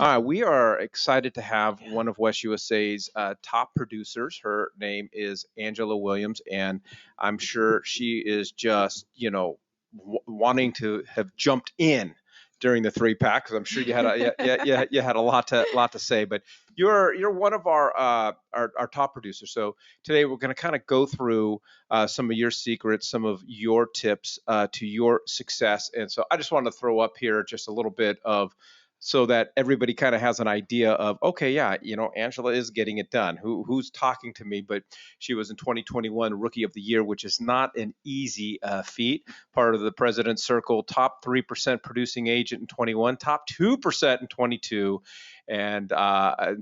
All right, we are excited to have one of West USA's top producers. Her name is Angela Williams, and I'm sure she is just, wanting to have jumped in during the three pack because I'm sure you had you had a lot to say. But you're one of our top producers. So today we're going to kind of go through some of your secrets, some of your tips to your success. And so I just wanted to throw up here just a little bit of so that everybody kind of has an idea of, okay, yeah, Angela is getting it done. Who's talking to me? But she was in 2021 Rookie of the Year, which is not an easy feat. Part of the President's Circle, top 3% producing agent in 21, top 2% in 22, and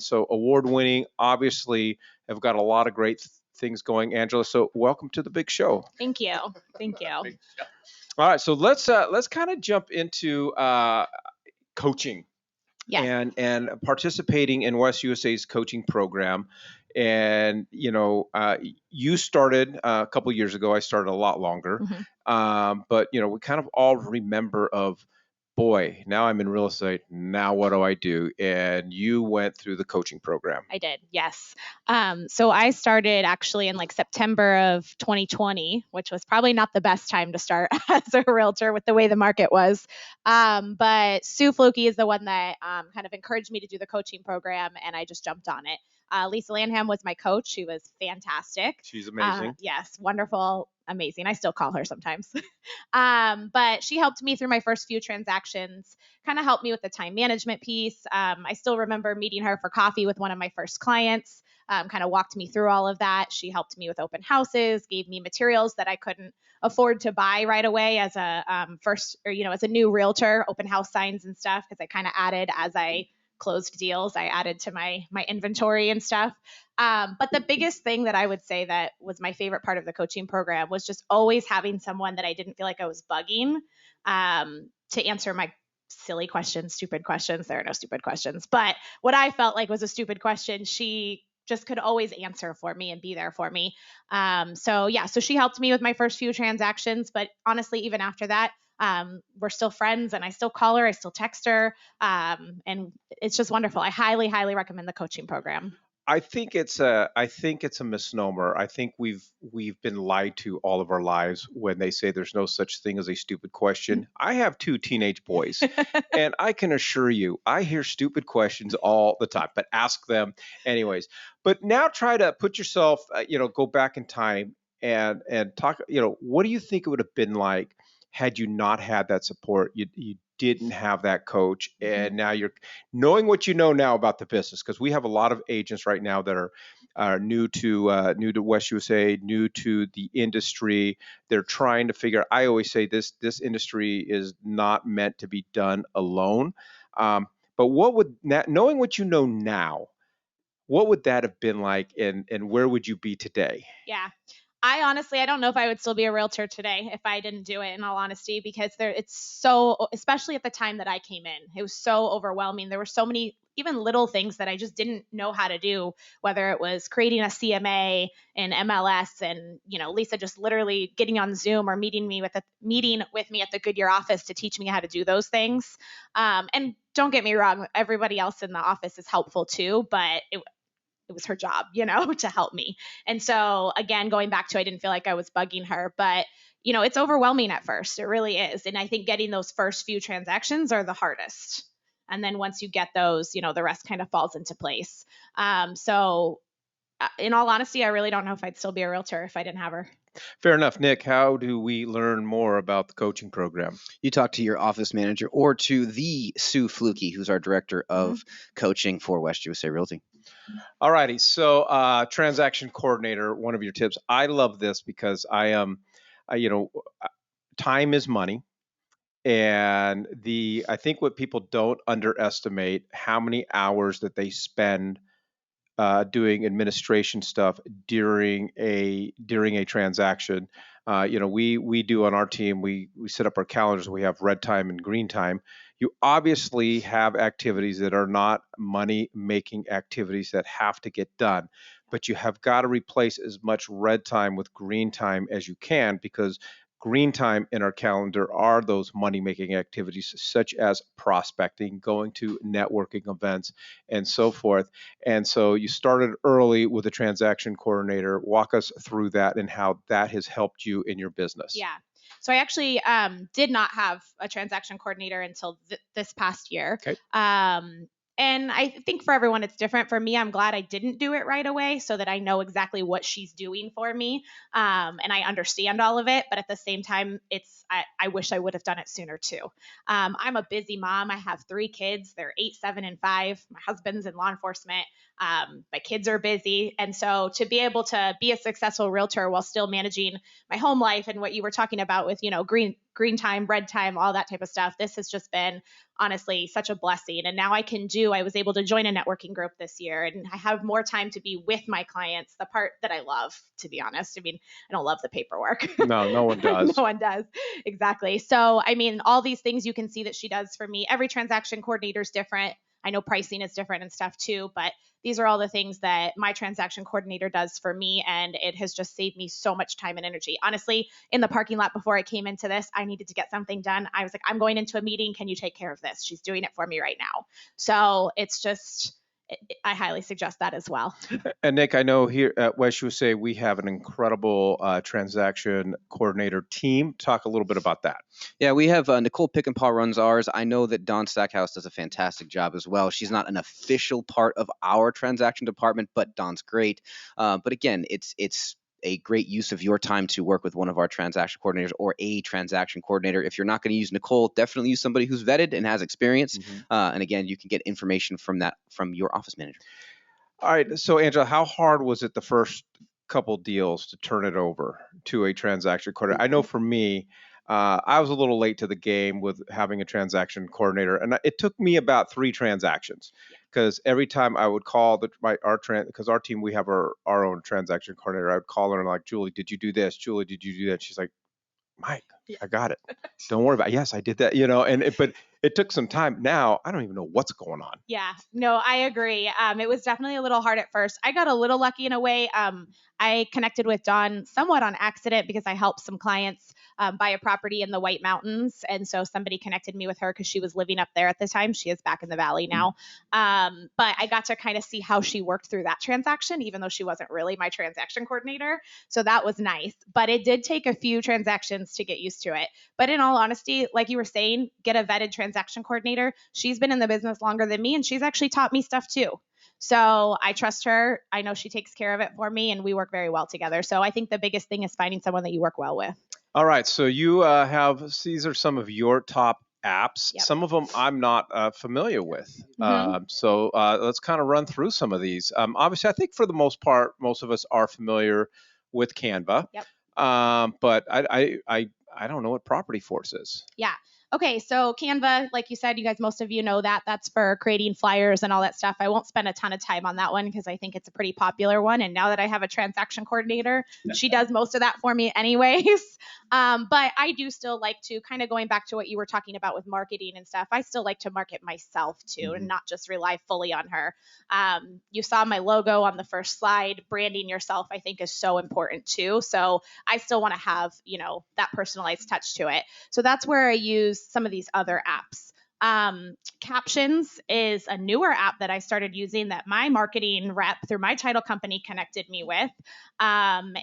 so award winning. Obviously, have got a lot of great things going, Angela. So welcome to the big show. Thank you. Thank you. All right, so let's kind of jump into coaching. Yes. And participating in West USA's coaching program. And you started a couple years ago. I started a lot longer, but we kind of all remember of, boy, now I'm in real estate. Now what do I do? And you went through the coaching program. I did, yes. So I started actually in like September of 2020, which was probably not the best time to start as a realtor with the way the market was. But Sue Fluke is the one that kind of encouraged me to do the coaching program, and I just jumped on it. Lisa Lanham was my coach. She was fantastic. She's amazing. Yes, wonderful, amazing. I still call her sometimes. But she helped me through my first few transactions, kind of helped me with the time management piece. I still remember meeting her for coffee with one of my first clients, kind of walked me through all of that. She helped me with open houses, gave me materials that I couldn't afford to buy right away as a as a new realtor, open house signs and stuff, because I kind of added as I closed deals, I added to my inventory and stuff. But the biggest thing that I would say that was my favorite part of the coaching program was just always having someone that I didn't feel like I was bugging to answer my silly questions, stupid questions. There are no stupid questions, but what I felt like was a stupid question, she just could always answer for me and be there for me. So she helped me with my first few transactions, but honestly, even after that, we're still friends, and I still call her, I still text her, and it's just wonderful. I highly, highly recommend the coaching program. I think it's a misnomer. I think we've been lied to all of our lives when they say there's no such thing as a stupid question. I have two teenage boys, and I can assure you, I hear stupid questions all the time, but ask them anyways. But now try to put yourself, go back in time and talk. What do you think it would have been like had you not had that support? You didn't have that coach, and now you're knowing what you know now about the business, because we have a lot of agents right now that are new to West USA, new to the industry. They're trying to figure. I always say this industry is not meant to be done alone. But what would knowing what you know now, what would that have been like, and where would you be today? Yeah. I don't know if I would still be a realtor today if I didn't do it, in all honesty, because it's so, especially at the time that I came in, it was so overwhelming. There were so many, even little things that I just didn't know how to do, whether it was creating a CMA and MLS, and, Lisa just literally getting on Zoom or meeting with me at the Goodyear office to teach me how to do those things. And don't get me wrong, everybody else in the office is helpful too, but it was her job, to help me. And so again, going back to, I didn't feel like I was bugging her, but it's overwhelming at first. It really is. And I think getting those first few transactions are the hardest. And then once you get those, the rest kind of falls into place. So in all honesty, I really don't know if I'd still be a realtor if I didn't have her. Fair enough. Nick, how do we learn more about the coaching program? You talk to your office manager or to the Sue Fluke, who's our director of coaching for West USA Realty. All righty. So transaction coordinator, one of your tips. I love this because I am, time is money. And I think what people don't underestimate how many hours that they spend doing administration stuff during a transaction. We do on our team. We set up our calendars. We have red time and green time. You obviously have activities that are not money making activities that have to get done, but you have got to replace as much red time with green time as you can, because green time in our calendar are those money making activities such as prospecting, going to networking events, and so forth. And so you started early with a transaction coordinator. Walk us through that and how that has helped you in your business. Yeah. So I actually did not have a transaction coordinator until this past year. Okay. And I think for everyone it's different. For me, I'm glad I didn't do it right away so that I know exactly what she's doing for me, and I understand all of it. But at the same time, I wish I would have done it sooner too. I'm a busy mom. I have 3 kids. They're 8, 7, and 5. My husband's in law enforcement. My kids are busy, and so to be able to be a successful realtor while still managing my home life and what you were talking about with green time, red time, all that type of stuff, this has just been honestly such a blessing. And now I was able to join a networking group this year, and I have more time to be with my clients, the part that I love, to be honest. I mean, I don't love the paperwork. No one does. No one does. Exactly. So, I mean, all these things you can see that she does for me. Every transaction coordinator is different. I know pricing is different and stuff too, but these are all the things that my transaction coordinator does for me. And it has just saved me so much time and energy. Honestly, in the parking lot before I came into this, I needed to get something done. I was like, I'm going into a meeting. Can you take care of this? She's doing it for me right now. So it's just, I highly suggest that as well. And Nick, I know here at West USA, we have an incredible transaction coordinator team. Talk a little bit about that. Yeah, we have Nicole Pickenpaw runs ours. I know that Dawn Stackhouse does a fantastic job as well. She's not an official part of our transaction department, but Dawn's great. But again, it's a great use of your time to work with one of our transaction coordinators or a transaction coordinator. If you're not going to use Nicole, definitely use somebody who's vetted and has experience. And again, you can get information from your office manager. All right. So, Angela, how hard was it the first couple deals to turn it over to a transaction coordinator? I know for me, I was a little late to the game with having a transaction coordinator, and it took me about 3 transactions because every time I would call because our team, we have our own transaction coordinator. I would call her and like, Julie, did you do this? Julie, did you do that? She's like, Mike, I got it. Don't worry about it. Yes, I did that, but it took some time. Now I don't even know what's going on. Yeah, no, I agree. It was definitely a little hard at first. I got a little lucky in a way. I connected with Dawn somewhat on accident because I helped some clients buy a property in the White Mountains. And so somebody connected me with her because she was living up there at the time. She is back in the Valley now. But I got to kind of see how she worked through that transaction, even though she wasn't really my transaction coordinator. So that was nice. But it did take a few transactions to get used to it. But in all honesty, like you were saying, get a vetted transaction coordinator. She's been in the business longer than me, and she's actually taught me stuff too. So I trust her. I know she takes care of it for me, and we work very well together. So I think the biggest thing is finding someone that you work well with. All right. So you these are some of your top apps. Yep. Some of them I'm not familiar with. So let's kind of run through some of these. Obviously, I think for the most part, most of us are familiar with Canva. Yep. But I don't know what Property Force is. Yeah. Okay, so Canva, like you said, most of you know that. That's for creating flyers and all that stuff. I won't spend a ton of time on that one because I think it's a pretty popular one. And now that I have a transaction coordinator, she does most of that for me anyways. But I do still like to, kind of going back to what you were talking about with marketing and stuff, I still like to market myself too, and not just rely fully on her. You saw my logo on the first slide. Branding yourself, I think, is so important too. So I still want to have, that personalized touch to it. So that's where I use some of these other apps. Captions is a newer app that I started using that my marketing rep through my title company connected me with. And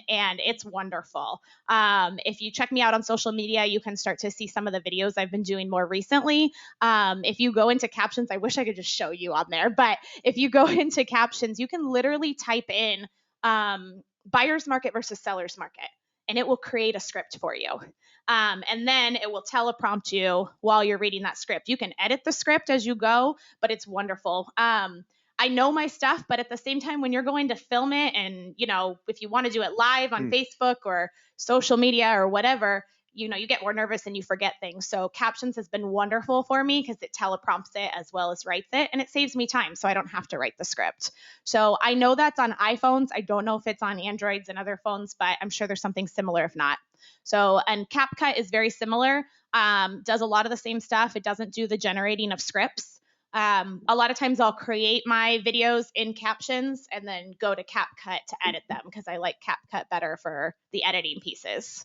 it's wonderful. If you check me out on social media, you can start to see some of the videos I've been doing more recently. If you go into captions, I wish I could just show you on there, but if you go into captions, you can literally type in buyer's market versus seller's market, and it will create a script for you. And then it will teleprompt you while you're reading that script. You can edit the script as you go, but it's wonderful. I know my stuff, but at the same time, when you're going to film it and, if you want to do it live on Facebook or social media or whatever, you get more nervous and you forget things. So captions has been wonderful for me because it teleprompts it as well as writes it, and it saves me time so I don't have to write the script. So I know that's on iPhones. I don't know if it's on Androids and other phones, but I'm sure there's something similar if not. So, and CapCut is very similar, does a lot of the same stuff. It doesn't do the generating of scripts. A lot of times I'll create my videos in captions and then go to CapCut to edit them because I like CapCut better for the editing pieces.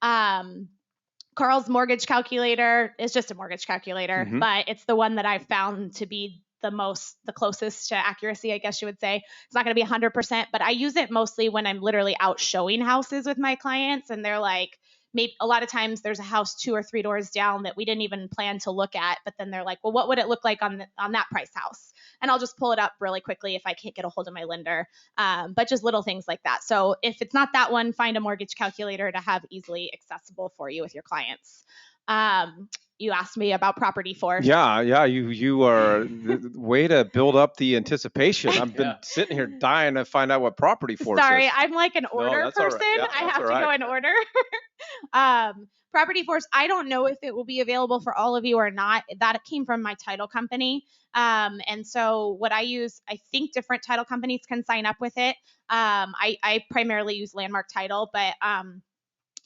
Carl's mortgage calculator is just a mortgage calculator, but it's the one that I've found to be the closest to accuracy, I guess you would say. It's not going to be 100%, but I use it mostly when I'm literally out showing houses with my clients and they're like, maybe a lot of times there's a house 2 or 3 doors down that we didn't even plan to look at, but then they're like, well, what would it look like on that price house? And I'll just pull it up really quickly if I can't get a hold of my lender. But just little things like that. So if it's not that one, find a mortgage calculator to have easily accessible for you with your clients. You asked me about Property Force. Yeah, you are the way to build up the anticipation. I've been sitting here dying to find out what Property Force Sorry, is. I'm like an order that's all right. person. Yeah, I that's have all to go right. in order. Property Force, I don't know if it will be available for all of you or not. That came from my title company. And so what I use, I think different title companies can sign up with it. I primarily use Landmark Title, but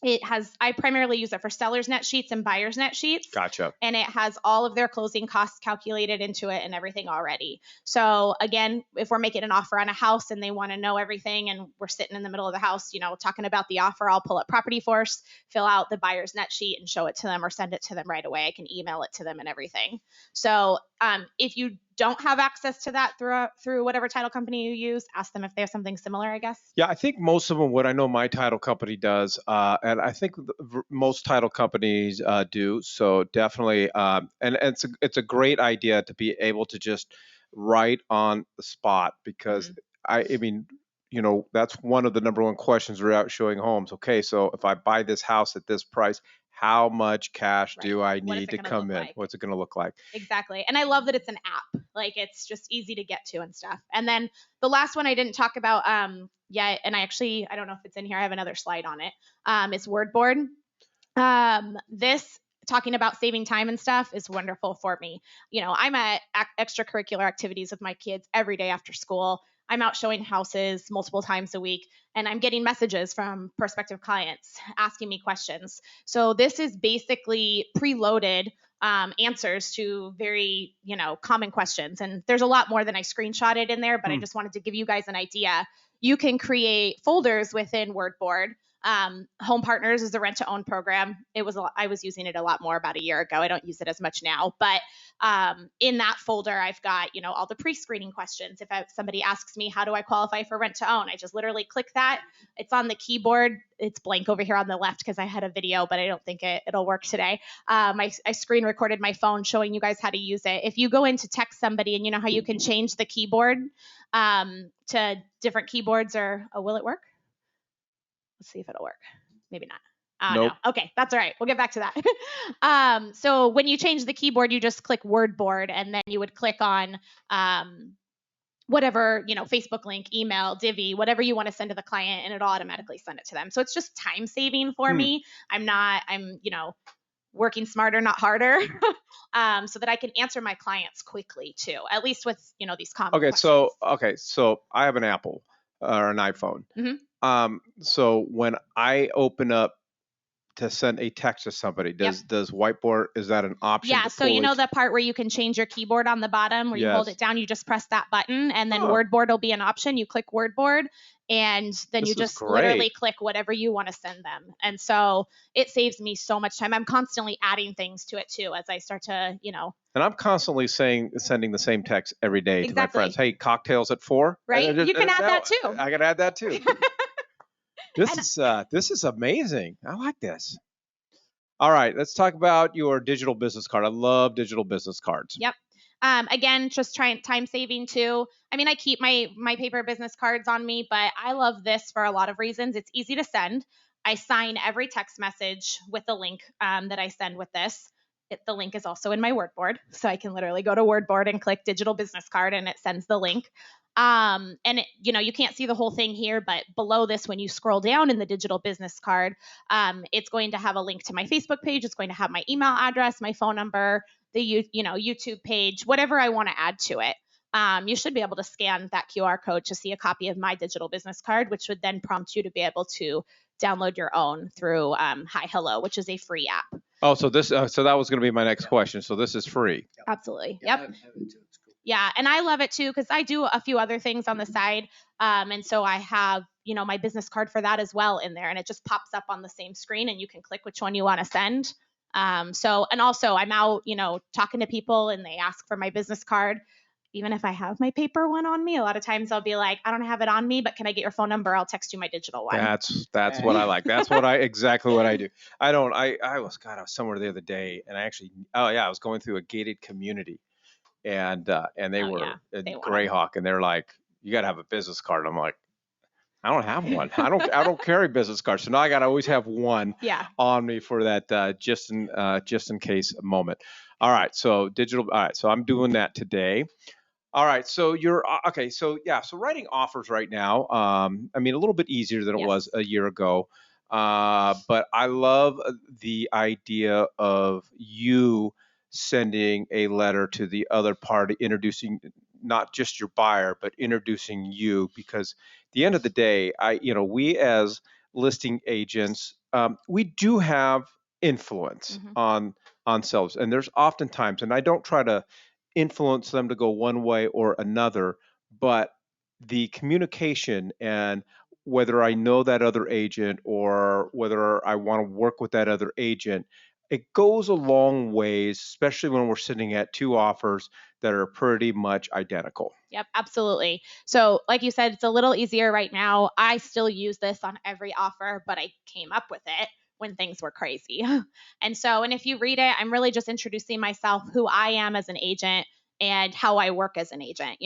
I primarily use it for sellers net sheets and buyers net sheets. Gotcha. And it has all of their closing costs calculated into it and everything already. So again, if we're making an offer on a house and they want to know everything and we're sitting in the middle of the house, talking about the offer, I'll pull up Property Force, fill out the buyer's net sheet and show it to them or send it to them right away. I can email it to them and everything. So if you don't have access to that through whatever title company you use, ask them if they have something similar, I guess. Yeah, I think most of them would. I know my title company does, and I think most title companies do. So definitely, and it's a great idea to be able to just write on the spot because I mean, that's one of the number one questions we're out showing homes. Okay, so if I buy this house at this price, how much cash do I need to come in? What's it going to look like? Exactly. And I love that it's an app. Like it's just easy to get to and stuff. And then the last one I didn't talk about yet, and I don't know if it's in here. I have another slide on it. Is WordBoard. This talking about saving time and stuff is wonderful for me. I'm at extracurricular activities with my kids every day after school. I'm out showing houses multiple times a week, and I'm getting messages from prospective clients asking me questions. So this is basically preloaded answers to very, common questions. And there's a lot more than I screenshotted in there, but I just wanted to give you guys an idea. You can create folders within WordBoard. Home Partners is a rent to own program. I was using it a lot more about a year ago. I don't use it as much now, but in that folder, I've got, all the pre-screening questions. If somebody asks me, how do I qualify for rent to own? I just literally click that. It's on the keyboard. It's blank over here on the left because I had a video, but I don't think it'll work today. I screen recorded my phone showing you guys how to use it. If you go in to text somebody and you know how you can change the keyboard to different keyboards will it work? Let's see if it'll work. Maybe not. Nope. No. Okay, that's all right. We'll get back to that. So when you change the keyboard, you just click WordBoard, and then you would click on whatever, Facebook link, email, Divvy, whatever you want to send to the client, and it'll automatically send it to them. So it's just time saving for me. I'm working smarter, not harder, so that I can answer my clients quickly too, at least with, these common questions. So I have an Apple or an iPhone. So when I open up to send a text to somebody, does Whiteboard, is that an option? Yeah, so the part where you can change your keyboard on the bottom where you hold it down, you just press that button and then WordBoard will be an option. You click WordBoard and then you just literally click whatever you want to send them. And so it saves me so much time. I'm constantly adding things to it too as I start to, And I'm constantly sending the same text every day to my friends. Hey, cocktails at 4. Right? You can add that too. I can add that too. This is amazing. I like this. All right, let's talk about your digital business card. I love digital business cards. Yep. Again, just trying time saving too. I mean, I keep my paper business cards on me, but I love this for a lot of reasons. It's easy to send. I sign every text message with the link that I send with this. The link is also in my WordBoard, so I can literally go to WordBoard and click digital business card and it sends the link. And you can't see the whole thing here, but below this, when you scroll down in the digital business card, it's going to have a link to my Facebook page. It's going to have my email address, my phone number, the YouTube page, whatever I want to add to it. You should be able to scan that QR code to see a copy of my digital business card, which would then prompt you to be able to download your own through Hi Hello, which is a free app. Oh, so that was going to be my next question. So this is free. Absolutely. Yep. Yeah, and I love it too because I do a few other things on the side. And so I have my business card for that as well in there, and it just pops up on the same screen, and you can click which one you want to send. And also I'm out, talking to people, and they ask for my business card. Even if I have my paper one on me, a lot of times I'll be like, I don't have it on me, but can I get your phone number? I'll text you my digital one. That's what I like. That's what I exactly what I do. I don't. I was God. I was somewhere the other day, and I actually. Oh yeah, I was going through a gated community, and they Oh, were yeah. in They want 'em. Greyhawk, and they're like, "You got to have a business card." I'm like, "I don't have one. I don't carry business cards, so now I got to always have one Yeah. on me for that just in case moment." All right, so digital. All right, so I'm doing that today. All right, so you're okay. So yeah, so writing offers right now. I mean, a little bit easier than it was Yes. a year ago, but I love the idea of you sending a letter to the other party, introducing not just your buyer, but introducing you, because at the end of the day, we as listing agents, we do have influence Mhm. on sellers, and there's oftentimes, and I don't try to influence them to go one way or another, but the communication and whether I know that other agent or whether I want to work with that other agent, it goes a long ways, especially when we're sitting at two offers that are pretty much identical. Yep, absolutely. So, like you said, it's a little easier right now. I still use this on every offer, but I came up with it when things were crazy. And if you read it, I'm really just introducing myself, who I am as an agent, and how I work as an agent.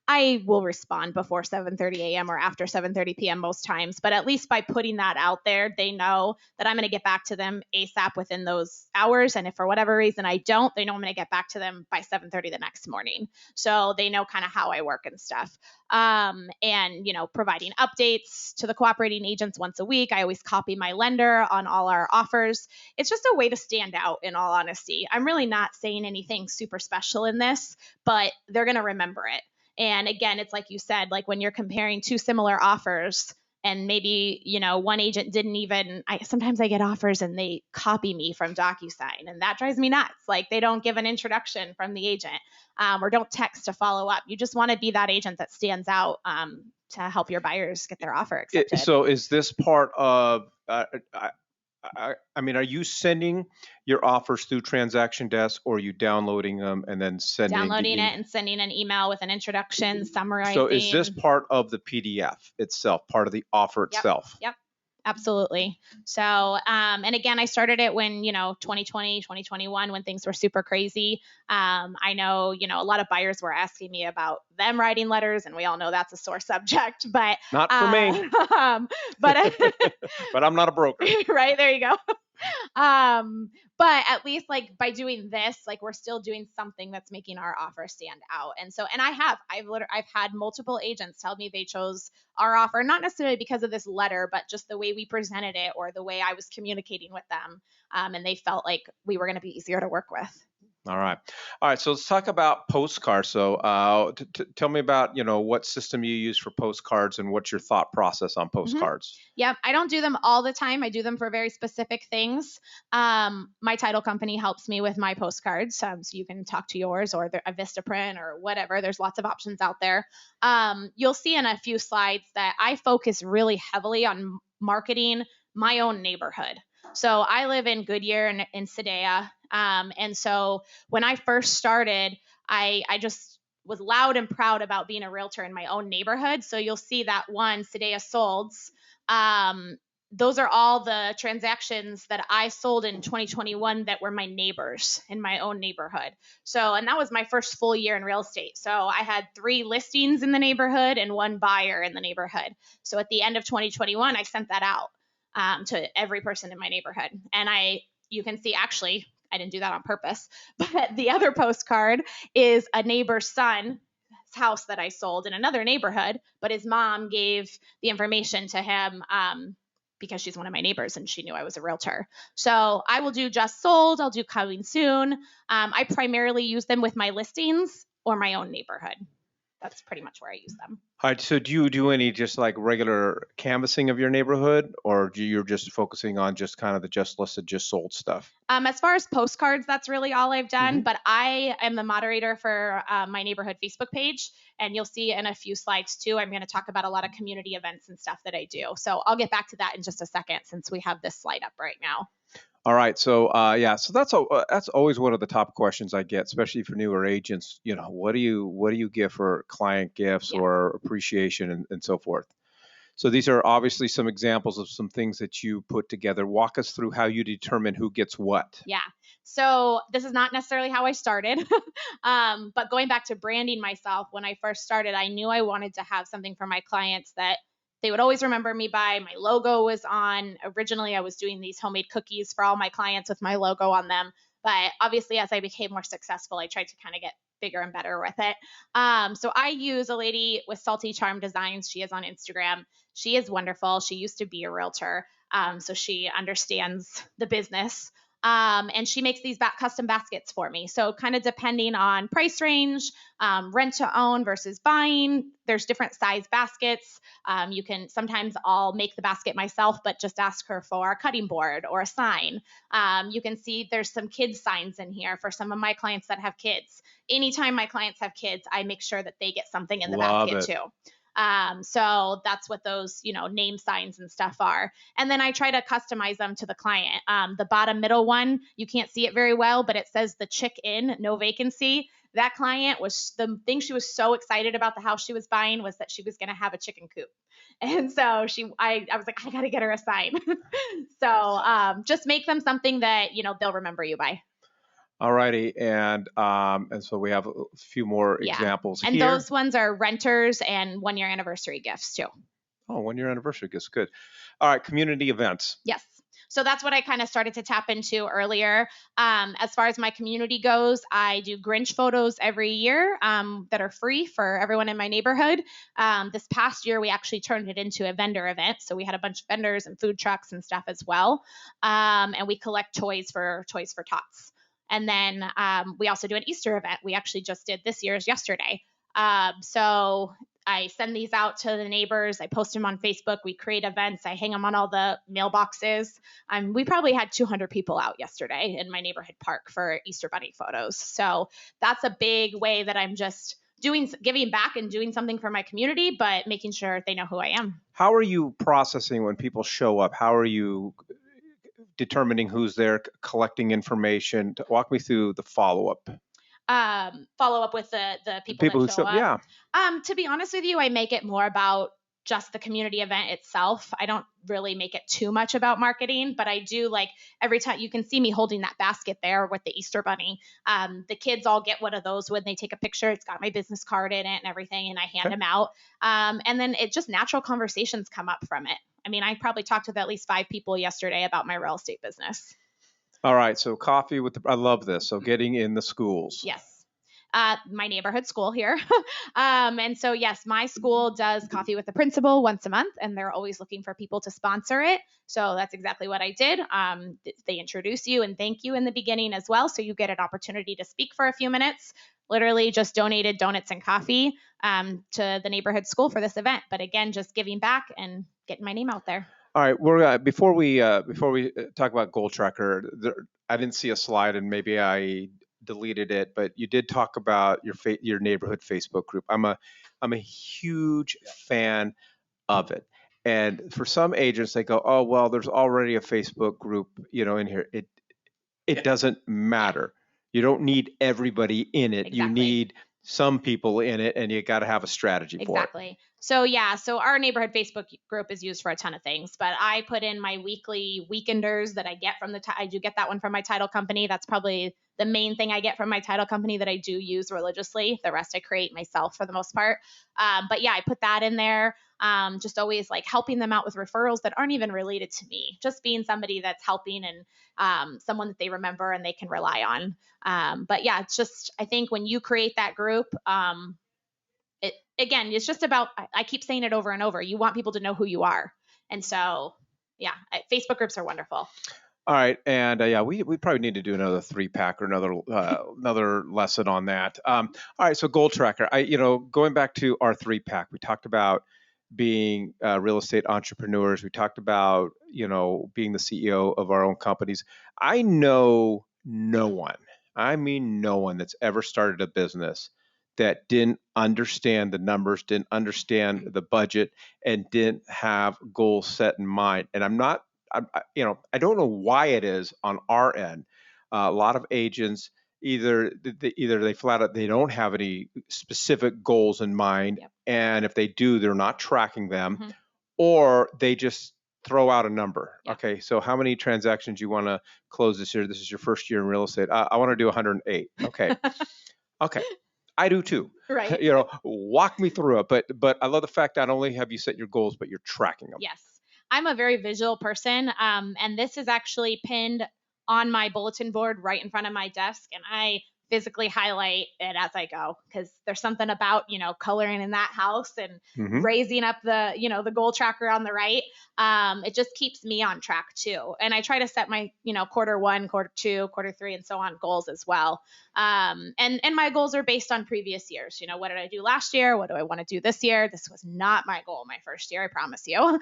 I will respond before 7:30 a.m. or after 7:30 p.m. most times, but at least by putting that out there, they know that I'm going to get back to them ASAP within those hours. And if for whatever reason I don't, they know I'm going to get back to them by 7:30 the next morning. So they know kind of how I work and stuff. And providing updates to the cooperating agents once a week. I always copy my lender on all our offers. It's just a way to stand out, in all honesty. I'm really not saying anything super special in this, but they're going to remember it. And again, it's like you said, like when you're comparing two similar offers, and maybe, one agent didn't even, sometimes I get offers and they copy me from DocuSign, and that drives me nuts. Like they don't give an introduction from the agent, or don't text to follow up. You just want to be that agent that stands out, to help your buyers get their offer accepted. So is this part of, I mean, are you sending your offers through Transaction Desk, or are you downloading them and then sending Downloading the it and sending an email with an introduction, So is this summarizing. part of the PDF itself, part of the offer Yep. itself? Yep. Absolutely. So, and again, I started it when, 2020, 2021, when things were super crazy. I know, a lot of buyers were asking me about them writing letters, and we all know that's a sore subject, but, Not for me, but, but I'm not a broker. right, there you go. But at least like by doing this, like we're still doing something that's making our offer stand out. And I've had multiple agents tell me they chose our offer, not necessarily because of this letter, but just the way we presented it or the way I was communicating with them. And they felt like we were going to be easier to work with. All right. So let's talk about postcards. So tell me about, what system you use for postcards and what's your thought process on postcards. Yep. I don't do them all the time. I do them for very specific things. My title company helps me with my postcards. So you can talk to yours or a Vistaprint or whatever. There's lots of options out there. You'll see in a few slides that I focus really heavily on marketing my own neighborhood. So I live in Goodyear and in Sedea. And so when I first started, I just was loud and proud about being a realtor in my own neighborhood. So you'll see that one, Sedea Solds. Those are all the transactions that I sold in 2021 that were my neighbors in my own neighborhood. So, and that was my first full year in real estate. So I had 3 listings in the neighborhood and 1 buyer in the neighborhood. So at the end of 2021, I sent that out to every person in my neighborhood. And you can see, actually, I didn't do that on purpose, but the other postcard is a neighbor's son's house that I sold in another neighborhood, but his mom gave the information to him because she's one of my neighbors and she knew I was a realtor. So I will do just sold, I'll do coming soon. I primarily use them with my listings or my own neighborhood. that's pretty much where I use them. All right. So do you do any just like regular canvassing of your neighborhood, or do you just focusing on just kind of the just listed, just sold stuff? As far as postcards, that's really all I've done. Mhm. But I am the moderator for my neighborhood Facebook page, and you'll see in a few slides too. I'm going to talk about a lot of community events and stuff that I do. So I'll get back to that in just a second, since we have this slide up right now. All right. So yeah. So that's always one of the top questions I get, especially for newer agents. You know, what do you give for client gifts Yeah. or appreciation and so forth? So these are obviously some examples of some things that you put together. Walk us through how you determine who gets what. Yeah. So this is not necessarily how I started, but going back to branding myself, when I first started, I knew I wanted to have something for my clients that they would always remember me by. My logo was on. Originally, I was doing these homemade cookies for all my clients with my logo on them. But obviously, as I became more successful, I tried to kind of get bigger and better with it. So I use a lady with Salty Charm Designs. She is on Instagram. She is wonderful. She used to be a realtor. So she understands the business. And she makes these custom baskets for me. So, kind of depending on price range, rent to own versus buying, there's different size baskets. You can sometimes I'll make the basket myself, but just ask her for a cutting board or a sign. You can see there's some kids signs in here for some of my clients that have kids. Anytime my clients have kids, I make sure that they get something in the Love basket it. too. So that's what those, name signs and stuff are. And then I try to customize them to the client. The bottom middle one, you can't see it very well, but it says the chick in, no vacancy. That client was the thing she was so excited about the house she was buying was that she was going to have a chicken coop. And so I was like, I got to get her a sign. So just make them something that, they'll remember you by. All righty. And so we have a few more Yeah. examples And here. those ones are renters and 1 year anniversary gifts too. Oh, 1 year anniversary gifts. Good. All right. Community events. Yes. So that's what I kind of started to tap into earlier. As far as my community goes, I do Grinch photos every year that are free for everyone in my neighborhood. This past year, we actually turned it into a vendor event. So we had a bunch of vendors and food trucks and stuff as well. And we collect toys for Tots. And then we also do an Easter event. We actually just did this year's yesterday. So I send these out to the neighbors. I post them on Facebook. We create events. I hang them on all the mailboxes. We probably had 200 people out yesterday in my neighborhood park for Easter Bunny photos. So that's a big way that I'm just giving back and doing something for my community, but making sure they know who I am. How are you processing when people show up? How are you determining who's there, collecting information? Walk me through the follow-up. Follow up with the people People who that show up. yeah. To be honest with you, I make it more about just the community event itself. I don't really make it too much about marketing, but I do like every time you can see me holding that basket there with the Easter bunny. The kids all get one of those when they take a picture. It's got my business card in it and everything, and I hand them out. And then it just natural conversations come up from it. I mean, I probably talked with at least 5 people yesterday about my real estate business. All right. So coffee with I love this. So getting in the schools. Yes. My neighborhood school here. And so, yes, my school does coffee with the principal once a month, and they're always looking for people to sponsor it. So that's exactly what I did. They introduce you and thank you in the beginning as well. So you get an opportunity to speak for a few minutes. Literally just donated donuts and coffee to the neighborhood school for this event. But again, just giving back and getting my name out there. All right, we're before we talk about Goal Tracker, I didn't see a slide, and maybe I deleted it, but you did talk about your neighborhood Facebook group. I'm a huge fan of it, and for some agents, they go, oh well, there's already a Facebook group, in here. It doesn't matter. You don't need everybody in it. You Exactly. need some people in it, and you got to have a strategy for it. Exactly. So yeah, so our neighborhood Facebook group is used for a ton of things, but I put in my weekly weekenders that I get from I do get that one from my title company. That's probably the main thing I get from my title company that I do use religiously. The rest I create myself for the most part. But yeah, I put that in there. Just always like helping them out with referrals that aren't even related to me. Just being somebody that's helping and someone that they remember and they can rely on. But yeah, it's just I think when you create that group, it's just about, I keep saying it over and over. You want people to know who you are. And so, yeah, Facebook groups are wonderful. All right, and yeah, we probably need to do another 3-pack or another lesson on that. All right, so goal tracker. Going back to our 3-pack, we talked about being real estate entrepreneurs. We talked about being the CEO of our own companies. I know no one. I mean, no one that's ever started a business that didn't understand the numbers, didn't understand the budget, and didn't have goals set in mind. And I don't know why it is on our end. A lot of agents either they flat out they don't have any specific goals in mind, Yep. and if they do, they're not tracking them, Mhm. or they just throw out a number. Yeah. Okay, so how many transactions you want to close this year? This is your first year in real estate. I want to do 108. Okay, okay. I do too. Right. Walk me through it. But I love the fact not only have you set your goals, but you're tracking them. Yes. I'm a very visual person. And this is actually pinned on my bulletin board right in front of my desk. And I physically highlight it as I go because there's something about, coloring in that house and Mhm. raising up the goal tracker on the right. It just keeps me on track too. And I try to set my, quarter 1, quarter 2, quarter 3, and so on goals as well. And my goals are based on previous years. What did I do last year? What do I want to do this year? This was not my goal my first year, I promise you.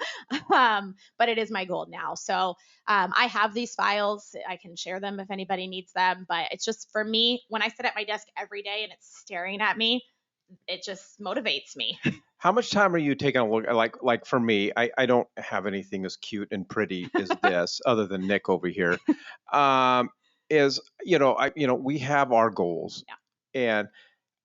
But it is my goal now. So I have these files. I can share them if anybody needs them. But it's just for me, when I sit at my desk every day and it's staring at me, it just motivates me. How much time are you taking a look? Like for me, I don't have anything as cute and pretty as this, other than Nick over here. Is we have our goals, Yeah.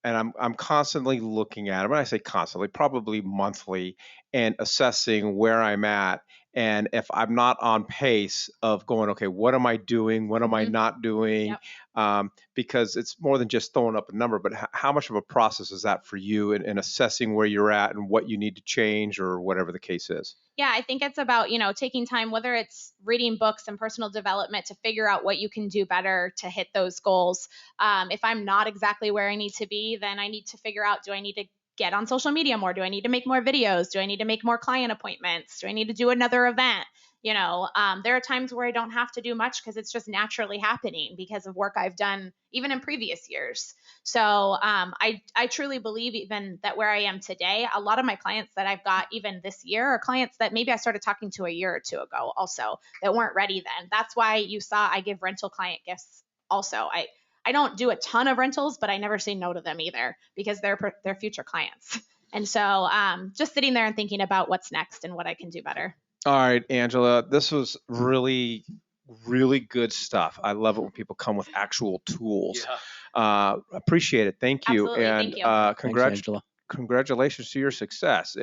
and I'm constantly looking at them. When I say constantly, probably monthly, and assessing where I'm at. And if I'm not on pace of going, okay, what am I doing? What am I Mhm. not doing? Yep. Because it's more than just throwing up a number, but how much of a process is that for you in assessing where you're at and what you need to change or whatever the case is? Yeah, I think it's about, taking time, whether it's reading books and personal development to figure out what you can do better to hit those goals. If I'm not exactly where I need to be, then I need to figure out, do I need to get on social media more? Do I need to make more videos? Do I need to make more client appointments? Do I need to do another event? There are times where I don't have to do much because it's just naturally happening because of work I've done even in previous years. So I truly believe even that where I am today, a lot of my clients that I've got even this year are clients that maybe I started talking to a year or two ago also that weren't ready then. That's why you saw I give rental client gifts also. I don't do a ton of rentals, but I never say no to them either because they're future clients. And so just sitting there and thinking about what's next and what I can do better. All right, Angela, this was really, really good stuff. I love it when people come with actual tools. Appreciate it. Thank you. Absolutely. And Thank you. Thanks, Angela. congratulations to your success.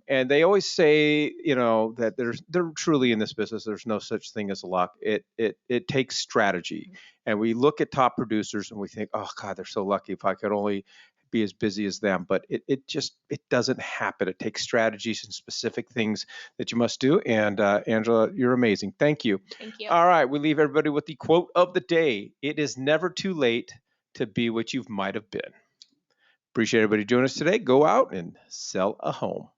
And they always say, that they're truly in this business. There's no such thing as luck. It takes strategy. And we look at top producers and we think, oh God, they're so lucky. If I could only be as busy as them, but it doesn't happen. It takes strategies and specific things that you must do. And Angela, you're amazing. Thank you. Thank you. All right, we leave everybody with the quote of the day. It is never too late to be what you might have been. Appreciate everybody joining us today. Go out and sell a home.